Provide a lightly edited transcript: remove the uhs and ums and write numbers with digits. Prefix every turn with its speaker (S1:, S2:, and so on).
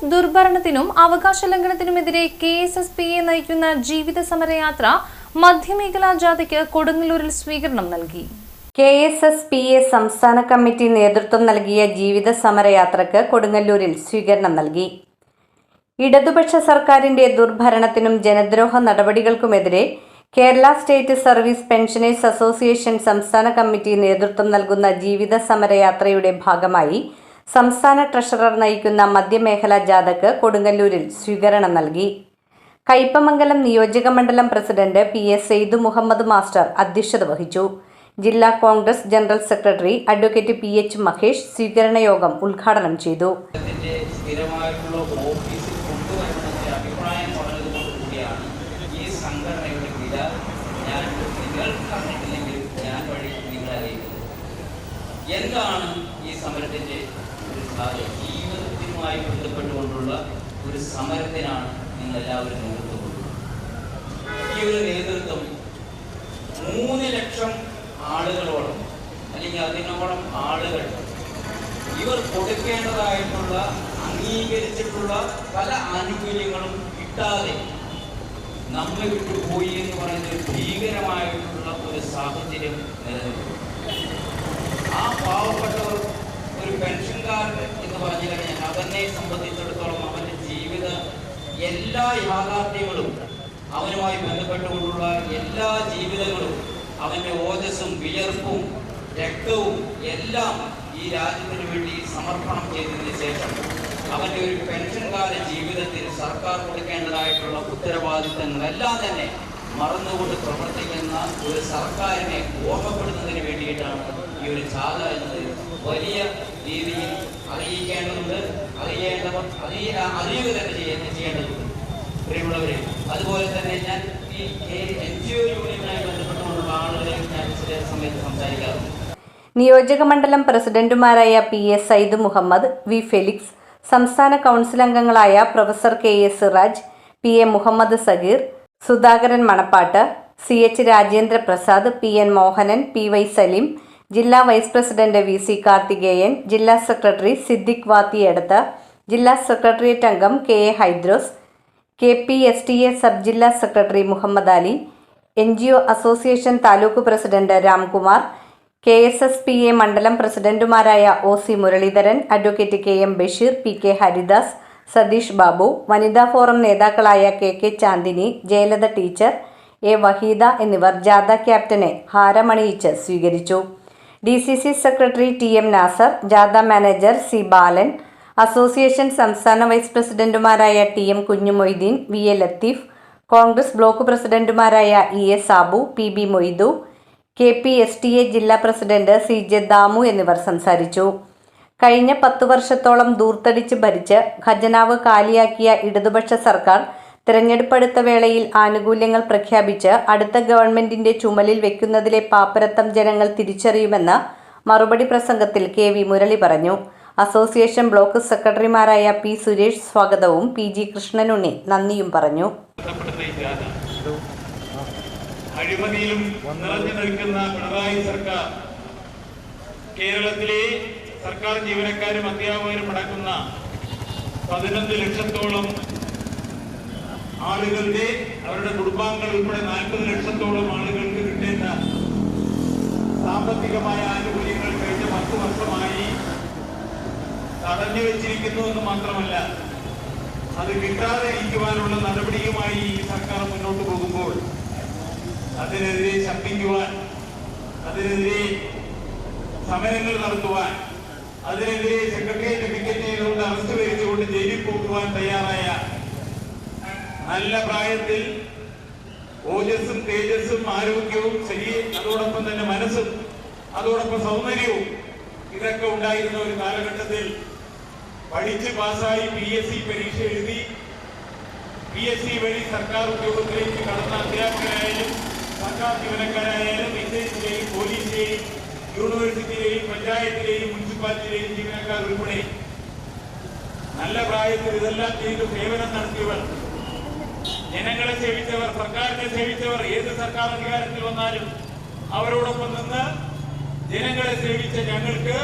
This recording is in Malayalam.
S1: ദുർഭരണത്തിനും അവകാശ ലംഘനത്തിനുമെതിരെ KSSPA നയിക്കുന്ന ജീവിത സമരയാത്ര മധ്യമേഖലാ ജാഥയ്ക്ക് കൊടുങ്ങല്ലൂരിൽ സ്വീകരണം നൽകി.
S2: KSSPA സംസ്ഥാന കമ്മിറ്റി നേതൃത്വം നൽകിയ ജീവിത സമരയാത്രയ്ക്ക് കൊടുങ്ങല്ലൂരിൽ സ്വീകരണം നൽകി. ഇടതുപക്ഷ സർക്കാരിന്റെ ദുർഭരണത്തിനും ജനദ്രോഹ നടപടികൾക്കുമെതിരെ Kerala state service pensioners association സംസ്ഥാന കമ്മിറ്റി നേതൃത്വം നൽകുന്ന ജീവിത സമരയാത്രയുടെ ഭാഗമായി സംസ്ഥാന ട്രഷറർ നയിക്കുന്ന മധ്യമേഖലാ ജാഥയ്ക്ക് കൊടുങ്ങല്ലൂരിൽ സ്വീകരണം നൽകി. കയ്പമംഗലം നിയോജക മണ്ഡലം president PS Syed Muhammad master അധ്യക്ഷത വഹിച്ചു. ജില്ലാ Congress general secretary advocate PH Mahesh സ്വീകരണ യോഗം ഉദ്ഘാടനം ചെയ്തു.
S3: എന്താണ് ഈ സമരത്തിന്റെ ജീവിതവുമായി ബന്ധപ്പെട്ടുകൊണ്ടുള്ള ഒരു സമരത്തിനാണ് നിങ്ങൾ എല്ലാവരും നേതൃത്വം കൊടുക്കുന്നത്. ഈ ഒരു നേതൃത്വം 3 ലക്ഷം ആളുകളോളം അല്ലെങ്കിൽ അതിനോളം ആളുകൾ ഇവർ കൊടുക്കേണ്ടതായിട്ടുള്ള അംഗീകരിച്ചിട്ടുള്ള പല ആനുകൂല്യങ്ങളും കിട്ടാതെ നമ്മെ വിട്ടുപോയി എന്ന് പറയുന്ന ഭീകരമായിട്ടുള്ള ഒരു സാഹചര്യം നിലനിൽക്കുന്നു. ആ പാവപ്പെട്ടവർ ഒരു പെൻഷൻകാരൻ എന്ന് പറഞ്ഞു കഴിഞ്ഞാൽ അവനെ സംബന്ധിച്ചിടത്തോളം അവൻ്റെ ജീവിത എല്ലാ യാഥാർത്ഥ്യങ്ങളും അവനുമായി ബന്ധപ്പെട്ടുകൊണ്ടുള്ള എല്ലാ ജീവിതങ്ങളും അവൻ്റെ ഓജസ്സും വിയർപ്പും രക്തവും എല്ലാം ഈ രാജ്യത്തിന് വേണ്ടി സമർപ്പണം ചെയ്തതിന് ശേഷം അവൻ്റെ ഒരു പെൻഷൻകാല ജീവിതത്തിൽ സർക്കാർ കൊടുക്കേണ്ടതായിട്ടുള്ള ഉത്തരവാദിത്തങ്ങളെല്ലാം തന്നെ മറന്നുകൊണ്ട് പ്രവർത്തിക്കുന്ന ഒരു സർക്കാരിനെ ഓർമ്മപ്പെടുന്നതിന് വേണ്ടിയിട്ടാണ് ഈ ഒരു ജാഥ എന്നത് വലിയ രീതിയിൽ അറിയിക്കേണ്ടതുണ്ട്. അറിയേണ്ടവർ അറിയുക തന്നെ ചെയ്യേണ്ടതുണ്ട്. പ്രിയമുള്ളവരെ, അതുപോലെ തന്നെ ഞാൻ ഈ NGO യൂണിയനുമായി ബന്ധപ്പെട്ടുകൊണ്ടുള്ള ആളുകളെ ഞാൻ ചില സമയത്ത് സംസാരിക്കാറുണ്ട്.
S2: നിയോജക മണ്ഡലം പ്രസിഡന്റുമാരായ PS Sayyid Muhammad, V Felix, സംസ്ഥാന കൗൺസിൽ അംഗങ്ങളായ professor KS Siraj, PA Muhammad Sageer, Sudhakaran Manappat, CH Rajendra Prasad, PN Mohanan, PY Saleem, ജില്ലാ വൈസ് പ്രസിഡന്റ് VC കാർത്തികേയൻ, ജില്ലാ സെക്രട്ടറി സിദ്ദിഖ് വാത്തിയടത്ത്, ജില്ലാ സെക്രട്ടേറിയറ്റ് അംഗം KA ഹൈദ്രോസ്, KPSTA സബ് ജില്ലാ secretary Muhammad Ali, NGO association taluk president Ramkumar, KSSPA മണ്ഡലം പ്രസിഡന്റുമാരായ OC Muraleedharan, advocate KM Basheer, PK Haridas, Satheesh Babu, വനിതാ ഫോറം നേതാക്കളായ KK Chandini, Jayalatha teacher, A Waheeda എന്നിവർ ജാഥ ക്യാപ്റ്റനെ ഹാരമണിയിച്ച് സ്വീകരിച്ചു. DCC സെക്രട്ടറി TM നാസർ, ജാഥ മാനേജർ C ബാലൻ, അസോസിയേഷൻ സംസ്ഥാന വൈസ് പ്രസിഡന്റുമാരായ TM Kunjumoideen, VA Latheef, Congress block പ്രസിഡന്റുമാരായ EA Sabu, PB Moidu, KPSTA ജില്ലാ പ്രസിഡന്റ് CJ ദാമു എന്നിവർ സംസാരിച്ചു. കഴിഞ്ഞ 10 വർഷത്തോളം ദൂർത്തടിച്ച് ഭരിച്ച് ഖജനാവ് കാലിയാക്കിയ ഇടതുപക്ഷ സർക്കാർ തിരഞ്ഞെടുപ്പെടുത്ത വേളയിൽ ആനുകൂല്യങ്ങൾ പ്രഖ്യാപിച്ച് അടുത്ത ഗവൺമെന്റിന്റെ ചുമലിൽ വെക്കുന്നതിലെ പാപ്പരത്തം ജനങ്ങൾ തിരിച്ചറിയുമെന്ന് മറുപടി പ്രസംഗത്തിൽ KV മുരളി പറഞ്ഞു. അസോസിയേഷൻ ബ്ലോക്ക് സെക്രട്ടറിമാരായ P സുരേഷ് സ്വാഗതവും PG കൃഷ്ണനുണ്ണി നന്ദിയും പറഞ്ഞു.
S4: അഴിമതിയിലും നിറഞ്ഞു നിൽക്കുന്ന പിണറായി സർക്കാർ കേരളത്തിലെ സർക്കാർ ജീവനക്കാരും അധ്യാപകരും അടക്കുന്ന 11 ലക്ഷത്തോളം ആളുകളുടെ അവരുടെ കുടുംബാംഗങ്ങൾ ഉൾപ്പെടെ 40 ലക്ഷത്തോളം ആളുകൾക്ക് കിട്ടേണ്ട സാമ്പത്തികമായ ആനുകൂല്യങ്ങൾ കഴിഞ്ഞ 10 വർഷമായി തടഞ്ഞു വെച്ചിരിക്കുന്നു എന്ന് മാത്രമല്ല, അത് കിട്ടാതെ ഇരിക്കുവാനുള്ള നടപടിയുമായി ഈ സർക്കാർ മുന്നോട്ട് പോകുമ്പോൾ അതിനെതിരെ ശബ്ദിക്കുവാൻ, അതിനെതിരെ സമരങ്ങൾ നടത്തുവാൻ, അതിനെതിരെ സെക്രട്ടേറിയറ്റ് പിക്കറ്റ് ചെയ്തുകൊണ്ട് അറസ്റ്റ് വരിച്ചുകൊണ്ട് ജയിലിൽ പോകുവാൻ തയ്യാറായ നല്ല പ്രായത്തിൽ ഓജസ്സും തേജസ്സും ആരോഗ്യവും അതോടൊപ്പം തന്നെ മനസ്സും അതോടൊപ്പം സൗന്ദര്യവും ഇതൊക്കെ ഉണ്ടായിരുന്ന ഒരു കാലഘട്ടത്തിൽ പഠിച്ച് പാസ്സായി PSC പരീക്ഷ എഴുതി PSC വഴി സർക്കാർ ഉദ്യോഗത്തിലേക്ക് കടന്ന അധ്യാപകരായാലും സർക്കാർ ജീവനക്കാരായാലും വിദേശിലെയും പോലീസിലെയും യൂണിവേഴ്സിറ്റിയിലെയും പഞ്ചായത്തിലെയും മുനിസിപ്പാലിറ്റിയിലെയും ജീവനക്കാർ ഉൾപ്പെടെ നല്ല പ്രായത്തിൽ ഇതെല്ലാം ചെയ്ത് സേവനം നടത്തിയവർ, ജനങ്ങളെ സേവിച്ചവർ, സർക്കാരിനെ സേവിച്ചവർ, ഏത് സർക്കാർ അധികാരത്തിൽ വന്നാലും അവരോടൊപ്പം നിന്ന് ജനങ്ങളെ സേവിച്ച ഞങ്ങൾക്ക്